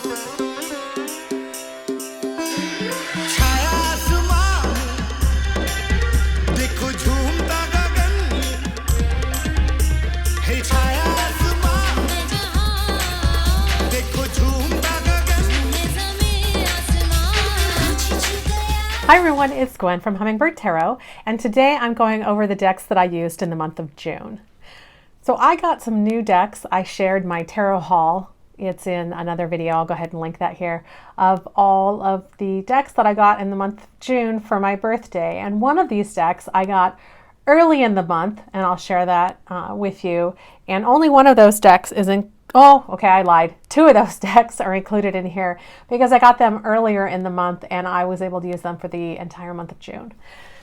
Hi everyone, it's Gwen from Hummingbird Tarot, and today I'm going over the decks that I used in the month of June. So I got some new decks. I shared my tarot haul. It's in another video. I'll go ahead and link that here, of all of the decks that I got in the month of June for my birthday. And one of these decks I got early in the month, and I'll share that with you. And only one of those decks is in Oh, okay, I lied. Two of those decks are included in here because I got them earlier in the month and I was able to use them for the entire month of June.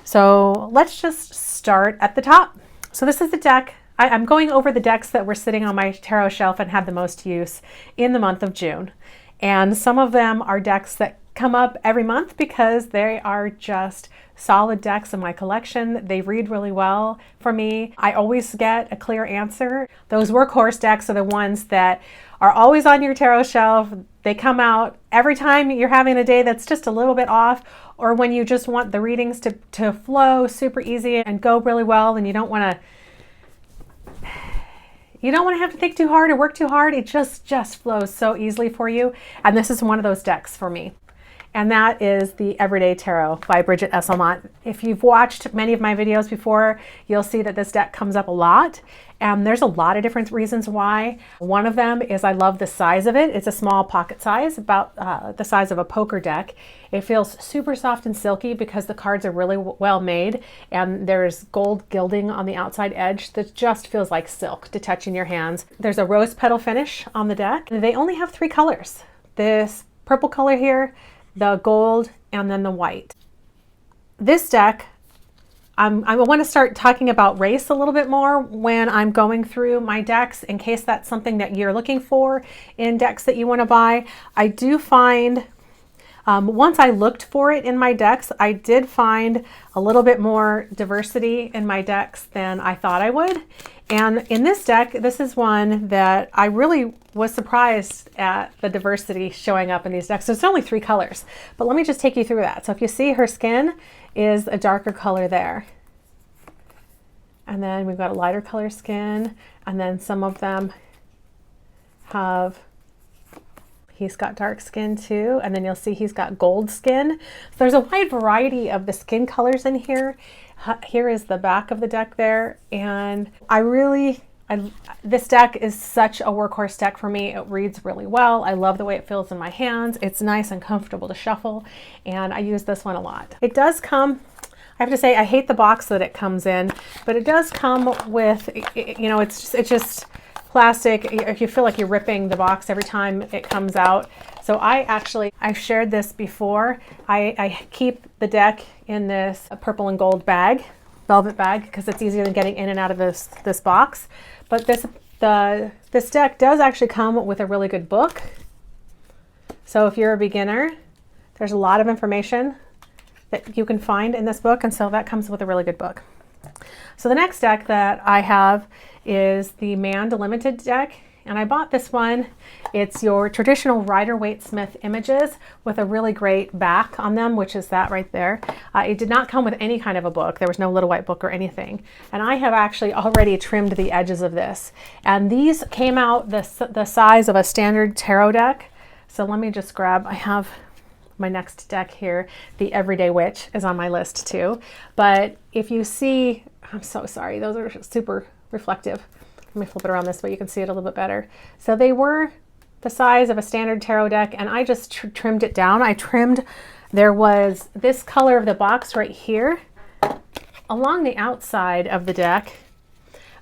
So let's just start at the top. So this is the deck. I'm going over the decks that were sitting on my tarot shelf and had the most use in the month of June. And some of them are decks that come up every month because they are just solid decks in my collection. They read really well for me. I always get a clear answer. Those workhorse decks are the ones that are always on your tarot shelf. They come out every time you're having a day that's just a little bit off, or when you just want the readings to flow super easy and go really well, and you don't want to have to think too hard or work too hard. It just flows so easily for you. And this is one of those decks for me. And that is the Everyday Tarot by Bridget Esselmont. If you've watched many of my videos before, you'll see that this deck comes up a lot. And there's a lot of different reasons why. One of them is I love the size of it. It's a small pocket size, about the size of a poker deck. It feels super soft and silky because the cards are really well made. And there's gold gilding on the outside edge that just feels like silk to touch in your hands. There's a rose petal finish on the deck. They only have 3 colors. This purple color here, the gold, and then the white. This deck, I want to start talking about race a little bit more when I'm going through my decks, in case that's something that you're looking for in decks that you want to buy. I do find, once I looked for it in my decks, I did find a little bit more diversity in my decks than I thought I would. And in this deck, this is one that I really was surprised at the diversity showing up in these decks. So it's only 3 colors, but let me just take you through that. So if you see, her skin is a darker color there. And then we've got a lighter color skin, and then some of them have, he's got dark skin too, and then you'll see he's got gold skin. So there's a wide variety of the skin colors in here. Here is the back of the deck there, and this deck is such a workhorse deck for me. It reads really well. I love the way it feels in my hands. It's nice and comfortable to shuffle, and I use this one a lot. It does come, I have to say, I hate the box that it comes in, but it does come with, you know, it's just plastic. You feel like you're ripping the box every time it comes out. So I've shared this before. I keep the deck in this purple and gold bag, velvet bag, because it's easier than getting in and out of this box. But this deck does actually come with a really good book. So if you're a beginner, there's a lot of information that you can find in this book, and so that comes with a really good book. So the next deck that I have is the Mand Limited deck, and I bought this one. It's your traditional Rider-Waite-Smith images with a really great back on them, which is that right there. It did not come with any kind of a book. There was no little white book or anything. And I have actually already trimmed the edges of this. And these came out the size of a standard tarot deck. So let me just grab, I have my next deck here. The Everyday Witch is on my list too. But if you see, I'm so sorry, those are super reflective. Let me flip it around this way, you can see it a little bit better. So they were the size of a standard tarot deck, and I just trimmed it down. There was this color of the box right here along the outside of the deck,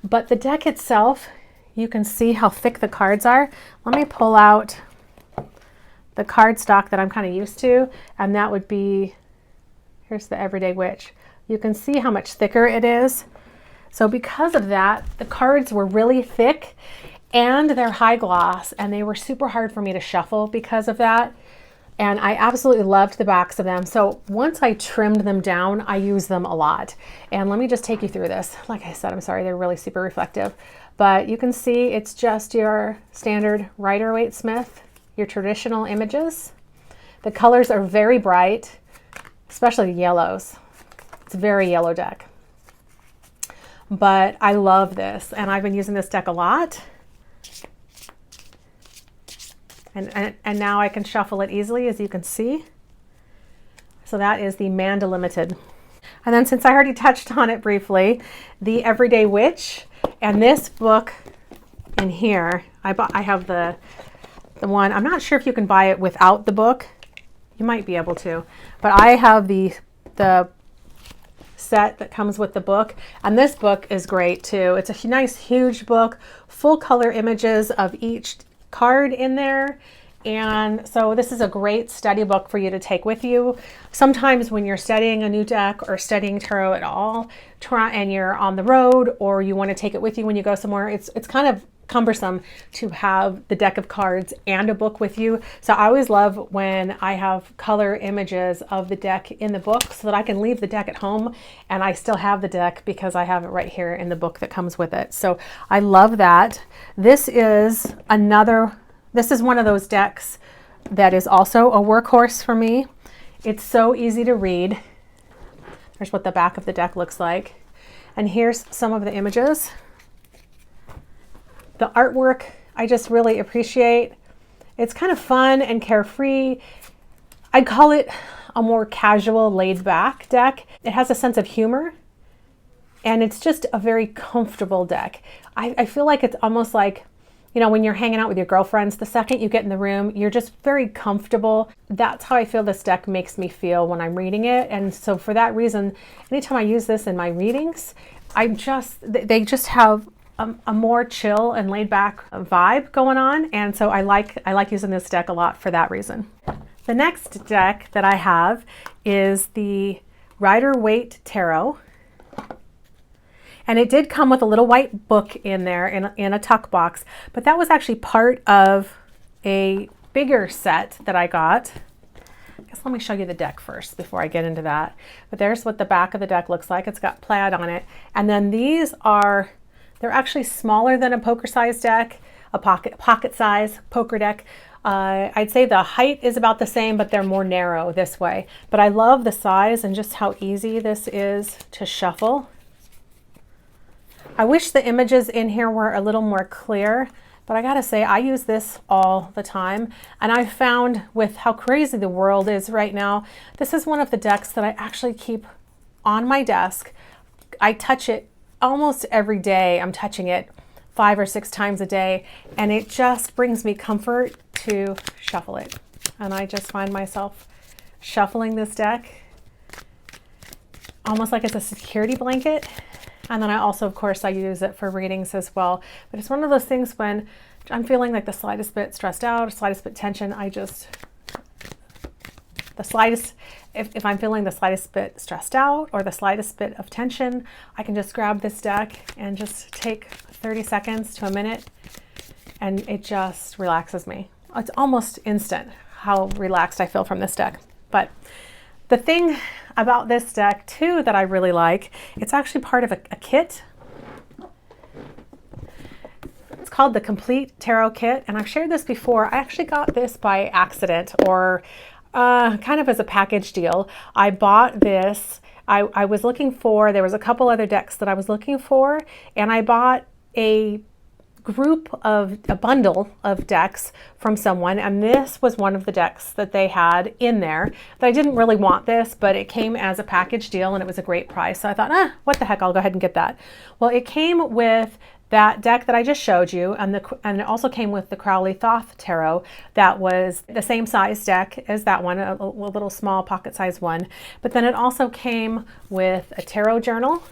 but the deck itself, you can see how thick the cards are. Let me pull out the card stock that I'm kind of used to, and that would be, here's the Everyday Witch. You can see how much thicker it is. So because of that, the cards were really thick and they're high gloss, and they were super hard for me to shuffle because of that. And I absolutely loved the backs of them. So once I trimmed them down, I use them a lot. And let me just take you through this. Like I said, I'm sorry, they're really super reflective. But you can see it's just your standard Rider-Waite-Smith your traditional images. The colors are very bright, especially the yellows. It's a very yellow deck. But I love this, and I've been using this deck a lot. And now I can shuffle it easily, as you can see. So that is the Manda Limited. And then, since I already touched on it briefly, the Everyday Witch. And this book in here, I have the one. I'm not sure if you can buy it without the book. You might be able to, but I have the set that comes with the book, and this book is great too. It's a nice huge book, full color images of each card in there. And so this is a great study book for you to take with you. Sometimes when you're studying a new deck or studying tarot at all, and you're on the road, or you want to take it with you when you go somewhere, it's kind of cumbersome to have the deck of cards and a book with you. So I always love when I have color images of the deck in the book, so that I can leave the deck at home and I still have the deck because I have it right here in the book that comes with it. So I love that. This is one of those decks that is also a workhorse for me. It's so easy to read. There's what the back of the deck looks like. And here's some of the images. The artwork, I just really appreciate. It's kind of fun and carefree. I'd call it a more casual, laid-back deck. It has a sense of humor, and it's just a very comfortable deck. I feel like it's almost like, you know, when you're hanging out with your girlfriends, the second you get in the room, you're just very comfortable. That's how I feel this deck makes me feel when I'm reading it. And so for that reason, anytime I use this in my readings, they just have a more chill and laid back vibe going on. And so I like using this deck a lot for that reason. The next deck that I have is the Rider-Waite Tarot. And it did come with a little white book in there in a tuck box, but that was actually part of a bigger set that I got. I guess let me show you the deck first before I get into that. But there's what the back of the deck looks like. It's got plaid on it. And then they're actually smaller than a poker size deck, a pocket size poker deck. I'd say the height is about the same, but they're more narrow this way. But I love the size and just how easy this is to shuffle. I wish the images in here were a little more clear, but I gotta say, I use this all the time. And I've found, with how crazy the world is right now, this is one of the decks that I actually keep on my desk. I touch it almost every day. I'm touching it 5 or 6 times a day, and it just brings me comfort to shuffle it. And I just find myself shuffling this deck almost like it's a security blanket. And then I also, of course, I use it for readings as well. But it's one of those things when I'm feeling like the slightest bit stressed out, slightest bit tension, if I'm feeling the slightest bit stressed out or the slightest bit of tension, I can just grab this deck and just take 30 seconds to a minute, and it just relaxes me. It's almost instant how relaxed I feel from this deck. But the thing about this deck too that I really like, it's actually part of a kit. It's called the Complete Tarot Kit, and I've shared this before. I actually got this by accident, or kind of as a package deal. I bought this. I was looking for, there was a couple other decks that I was looking for, and I bought a bundle of decks from someone, and this was one of the decks that they had in there. That I didn't really want this, but it came as a package deal and it was a great price. So I thought, what the heck, I'll go ahead and get that. Well, it came with that deck that I just showed you, and it also came with the Crowley Thoth Tarot. That was the same size deck as that one, a little small pocket size one. But then it also came with a tarot journal,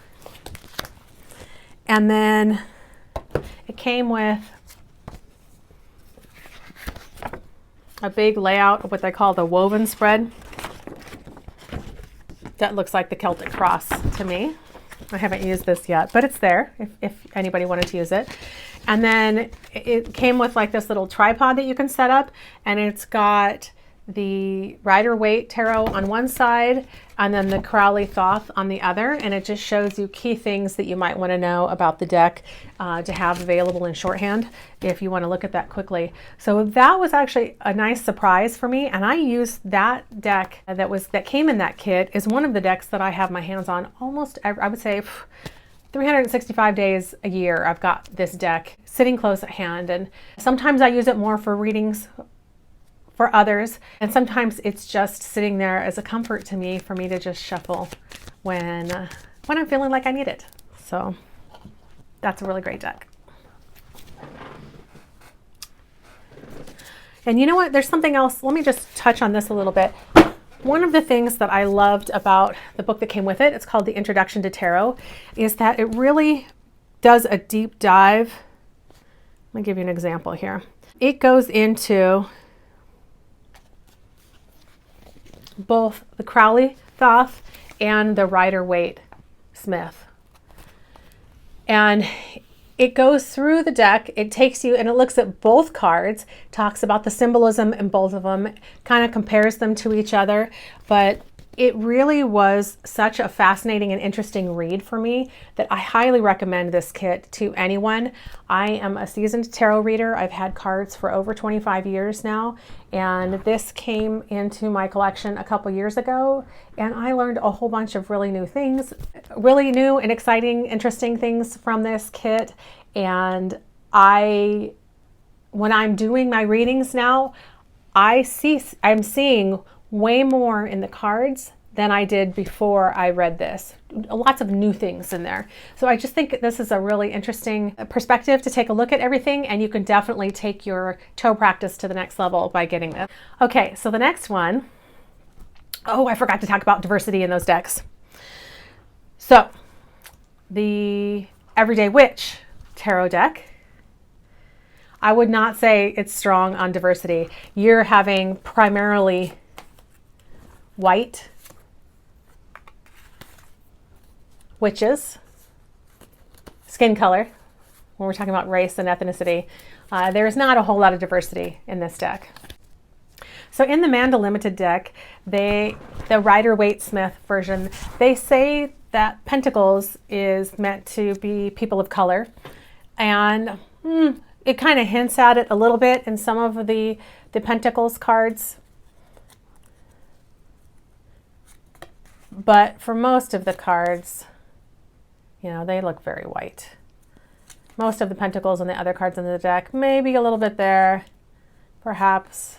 and then it came with a big layout of what they call the woven spread. That looks like the Celtic cross to me. I haven't used this yet, but it's there if anybody wanted to use it. And then it came with like this little tripod that you can set up, and it's got the Rider-Waite Tarot on one side and then the Crowley Thoth on the other, and it just shows you key things that you might want to know about the deck to have available in shorthand if you want to look at that quickly. So that was actually a nice surprise for me, and I used that deck that came in that kit is one of the decks that I have my hands on almost I would say 365 days a year. I've got this deck sitting close at hand, and sometimes I use it more for readings for others, and sometimes it's just sitting there as a comfort to me for me to just shuffle when I'm feeling like I need it. So that's a really great deck. And you know what? There's something else. Let me just touch on this a little bit. One of the things that I loved about the book that came with it, it's called The Introduction to Tarot, is that it really does a deep dive. Let me give you an example here. It goes into both the Crowley Thoth and the Rider-Waite-Smith. And it goes through the deck, it takes you and it looks at both cards, talks about the symbolism in both of them, kind of compares them to each other, but it really was such a fascinating and interesting read for me that I highly recommend this kit to anyone. I am a seasoned tarot reader. I've had cards for over 25 years now, and this came into my collection a couple years ago, and I learned a whole bunch of really new things, really new and exciting, interesting things from this kit. And when I'm doing my readings now, I'm seeing way more in the cards than I did before I read this. Lots of new things in there. So I just think this is a really interesting perspective to take a look at everything, and you can definitely take your tarot practice to the next level by getting this. Okay, so the next one, oh, I forgot to talk about diversity in those decks. So the Everyday Witch Tarot deck, I would not say it's strong on diversity. You're having primarily white witches, skin color, when we're talking about race and ethnicity. There's not a whole lot of diversity in this deck. So in the Manda Limited deck, the Rider-Waite-Smith version, they say that Pentacles is meant to be people of color, and it kind of hints at it a little bit in some of the Pentacles cards. But for most of the cards, you know, they look very white. Most of the Pentacles and the other cards in the deck, maybe a little bit there, perhaps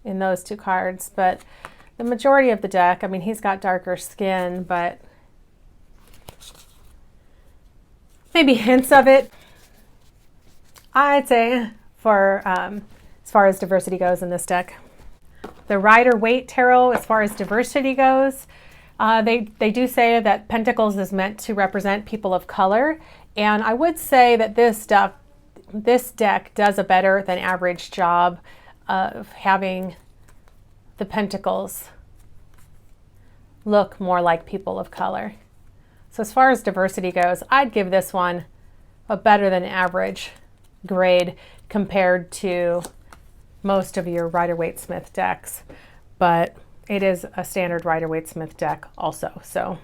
in those two cards, but the majority of the deck, I mean, he's got darker skin, but maybe hints of it, I'd say, for as far as diversity goes in this deck. The Rider-Waite Tarot, as far as diversity goes, they do say that Pentacles is meant to represent people of color, and I would say that this deck does a better than average job of having the Pentacles look more like people of color. So as far as diversity goes, I'd give this one a better than average grade compared to most of your Rider-Waite-Smith decks, but it is a standard Rider-Waite-Smith deck also, so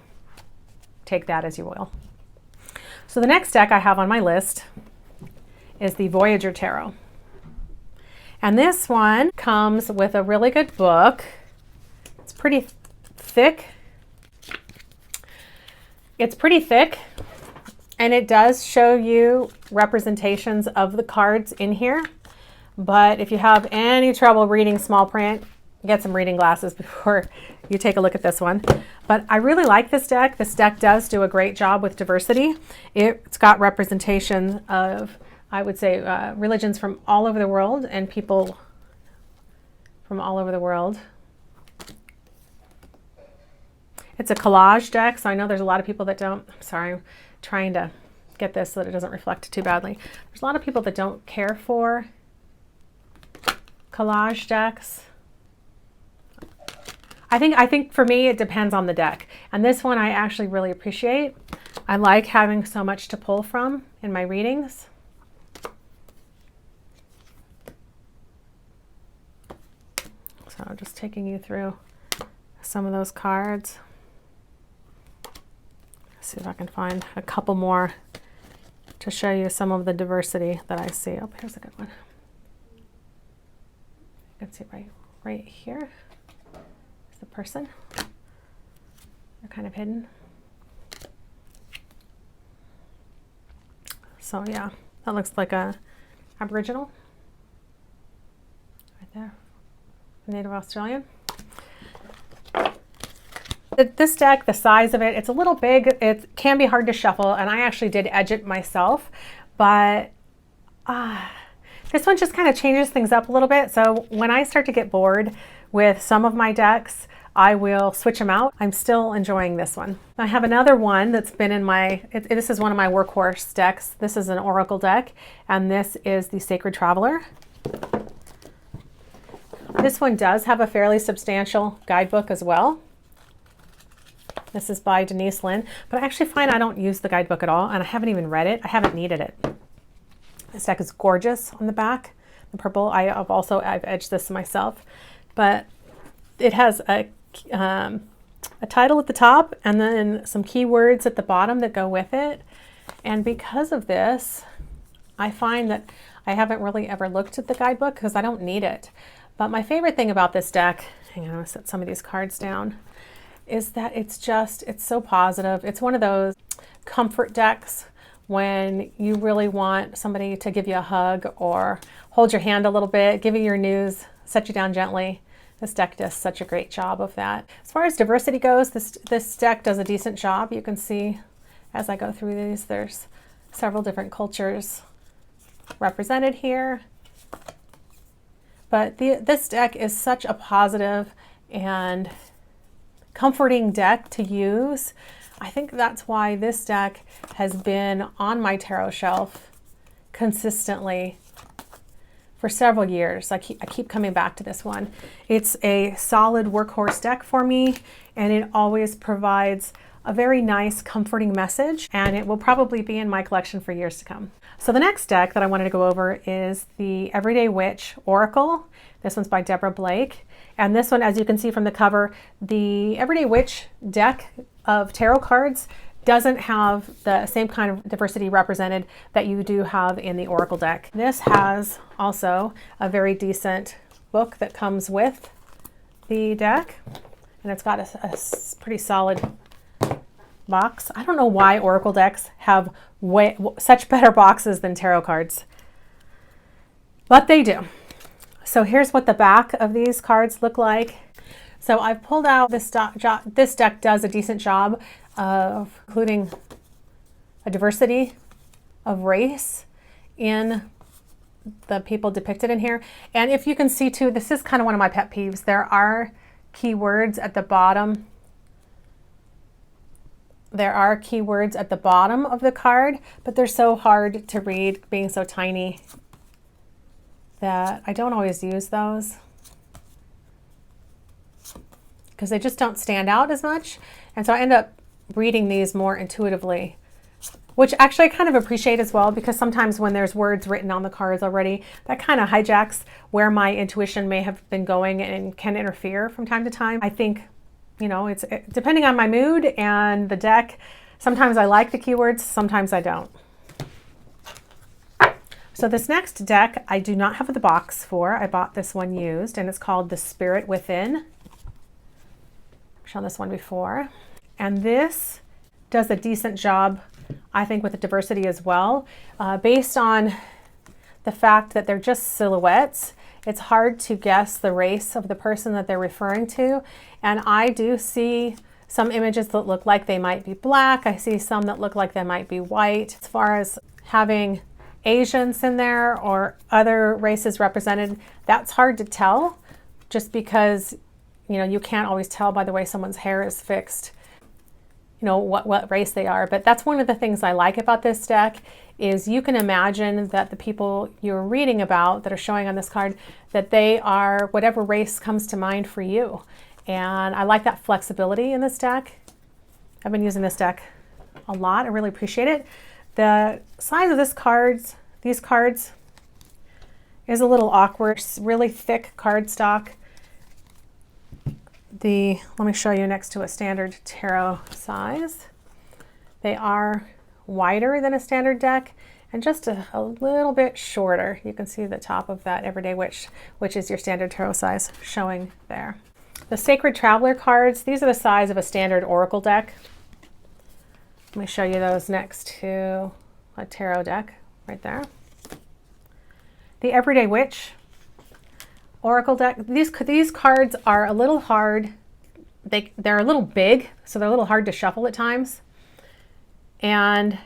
take that as you will. So the next deck I have on my list is the Voyager Tarot. And this one comes with a really good book. It's pretty thick. It's pretty thick, and it does show you representations of the cards in here. But if you have any trouble reading small print, get some reading glasses before you take a look at this one. But I really like this deck. This deck does do a great job with diversity. It's got representation of, I would say, religions from all over the world and people from all over the world. It's a collage deck, so I know there's a lot of people that don't, sorry, I'm trying to get this so that it doesn't reflect too badly. There's a lot of people that don't care for collage decks. I think for me, it depends on the deck. And this one I actually really appreciate. I like having so much to pull from in my readings. So So just taking you through some of those cards. See if I can find a couple more to show you some of the diversity that I see. Oh, here's a good one. You can see right here is the person. They're kind of hidden. So yeah, that looks like a Aboriginal right there, Native Australian. This deck, the size of it, it's a little big. It can be hard to shuffle, and I actually did edge it myself, but this one just kind of changes things up a little bit. So when I start to get bored with some of my decks, I will switch them out. I'm still enjoying this one. I have another one that's been in my, this is one of my workhorse decks. This is an Oracle deck, and this is the Sacred Traveler. This one does have a fairly substantial guidebook as well. This is by Denise Lynn, but I actually find I don't use the guidebook at all, and I haven't even read it. I haven't needed it. This deck is gorgeous on the back. The purple, I've edged this myself, but it has a title at the top and then some keywords at the bottom that go with it. And because of this, I find that I haven't really ever looked at the guidebook because I don't need it. But my favorite thing about this deck, hang on, I'm gonna set some of these cards down, is that it's so positive. It's one of those comfort decks when you really want somebody to give you a hug or hold your hand a little bit, give you your news, set you down gently. This deck does such a great job of that. As far as diversity goes, this deck does a decent job. You can see as I go through these, there's several different cultures represented here. But this deck is such a positive and comforting deck to use. I think that's why this deck has been on my tarot shelf consistently for several years. I keep coming back to this one. It's a solid workhorse deck for me, and it always provides a very nice, comforting message, and it will probably be in my collection for years to come. So the next deck that I wanted to go over is the Everyday Witch Oracle. This one's by Deborah Blake. And this one, as you can see from the cover, the Everyday Witch deck of tarot cards doesn't have the same kind of diversity represented that you do have in the Oracle deck. This has also a very decent book that comes with the deck, and it's got a pretty solid box. I don't know why Oracle decks have such better boxes than tarot cards, but they do. So here's what the back of these cards look like. So I've pulled out this deck does a decent job of including a diversity of race in the people depicted in here. And if you can see too, this is kind of one of my pet peeves. There are keywords at the bottom. There are keywords at the bottom of the card, but they're so hard to read, being so tiny, that I don't always use those because they just don't stand out as much. And so I end up reading these more intuitively, which actually I kind of appreciate as well, because sometimes when there's words written on the cards already, that kind of hijacks where my intuition may have been going and can interfere from time to time. I think, you know, it's depending on my mood and the deck. Sometimes I like the keywords, sometimes I don't. So this next deck, I do not have the box for. I bought this one used, and it's called The Spirit Within. I've shown this one before. And this does a decent job, I think, with the diversity as well. Based on the fact that they're just silhouettes, it's hard to guess the race of the person that they're referring to. And I do see some images that look like they might be black. I see some that look like they might be white. As far as having Asians in there or other races represented, that's hard to tell, just because, you know, you can't always tell by the way someone's hair is fixed, you know, what race they are. But that's one of the things I like about this deck, is you can imagine that the people you're reading about that are showing on this card, that they are whatever race comes to mind for you. And I like that flexibility in this deck. I've been using this deck a lot. I really appreciate it. The size of these cards is a little awkward. It's really thick cardstock. let me show you next to a standard tarot size. They are wider than a standard deck and just a little bit shorter. You can see the top of that Everyday Witch, which is your standard tarot size, showing there. The Sacred Traveler cards, these are the size of a standard oracle deck. Let me show you those next to a tarot deck right there. The Everyday Witch oracle deck, these cards are a little hard. They're a little big, so they're a little hard to shuffle at times. And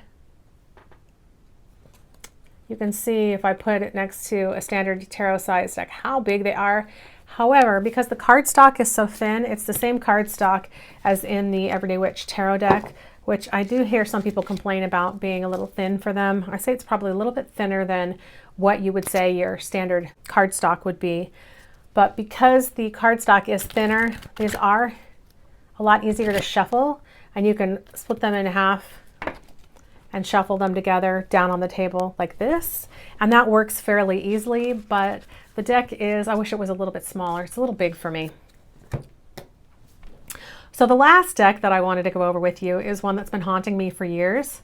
you can see if I put it next to a standard tarot size deck how big they are. However, because the cardstock is so thin, it's the same cardstock as in the Everyday Witch tarot deck, which I do hear some people complain about being a little thin for them. I say it's probably a little bit thinner than what you would say your standard cardstock would be. But because the cardstock is thinner, these are a lot easier to shuffle, and you can split them in half and shuffle them together down on the table like this. And that works fairly easily, but the deck is, I wish it was a little bit smaller. It's a little big for me. So the last deck that I wanted to go over with you is one that's been haunting me for years.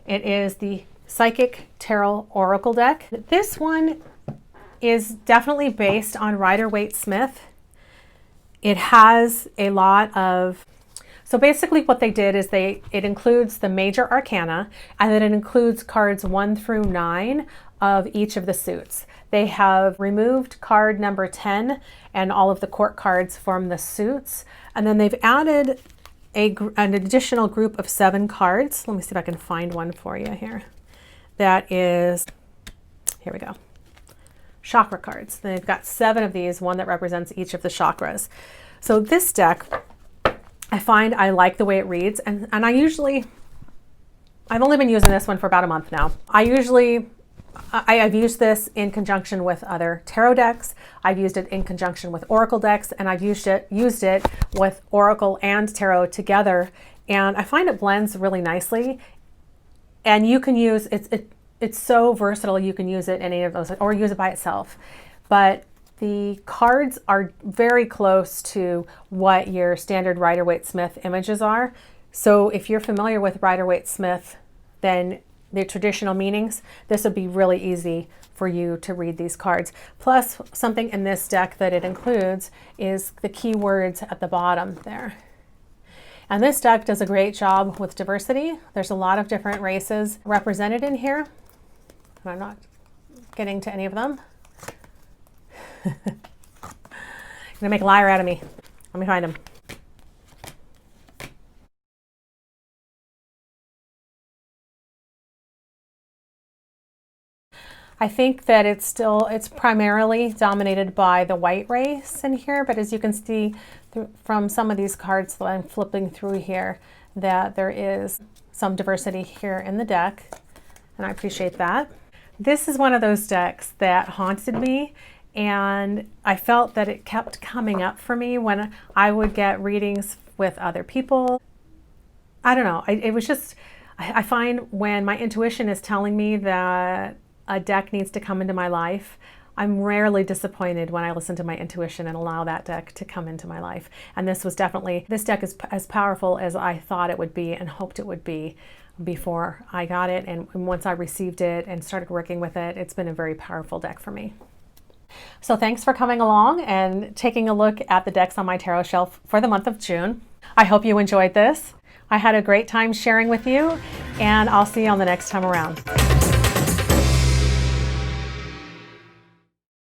It is the Psychic Tarot Oracle deck. This one is definitely based on Rider-Waite-Smith. It has a lot of, so basically what they did is it includes the major arcana, and then it includes cards 1 through 9 of each of the suits. They have removed card number 10 and all of the court cards from the suits, and then they've added an additional group of 7 cards. Let me see if I can find one for you here. That is, here we go, chakra cards. They've got 7 of these, one that represents each of the chakras. So this deck, I find I like the way it reads, and I've only been using this one for about a month now. I've used this in conjunction with other tarot decks. I've used it in conjunction with oracle decks, and I've used it with oracle and tarot together, and I find it blends really nicely. And you can use it's so versatile. You can use it in any of those, or use it by itself. But the cards are very close to what your standard Rider-Waite-Smith images are. So if you're familiar with Rider-Waite-Smith, then the traditional meanings, this would be really easy for you to read these cards. Plus, something in this deck that it includes is the keywords at the bottom there. And this deck does a great job with diversity. There's a lot of different races represented in here, and I'm not getting to any of them. You're gonna make a liar out of me. Let me find him. I think that it's primarily dominated by the white race in here, but as you can see from some of these cards that I'm flipping through here, that there is some diversity here in the deck, and I appreciate that. This is one of those decks that haunted me, and I felt that it kept coming up for me when I would get readings with other people. I don't know, it was just, I find when my intuition is telling me that a deck needs to come into my life, I'm rarely disappointed when I listen to my intuition and allow that deck to come into my life. And this deck is as powerful as I thought it would be and hoped it would be before I got it. And once I received it and started working with it, it's been a very powerful deck for me. So thanks for coming along and taking a look at the decks on my tarot shelf for the month of June. I hope you enjoyed this. I had a great time sharing with you, and I'll see you on the next time around.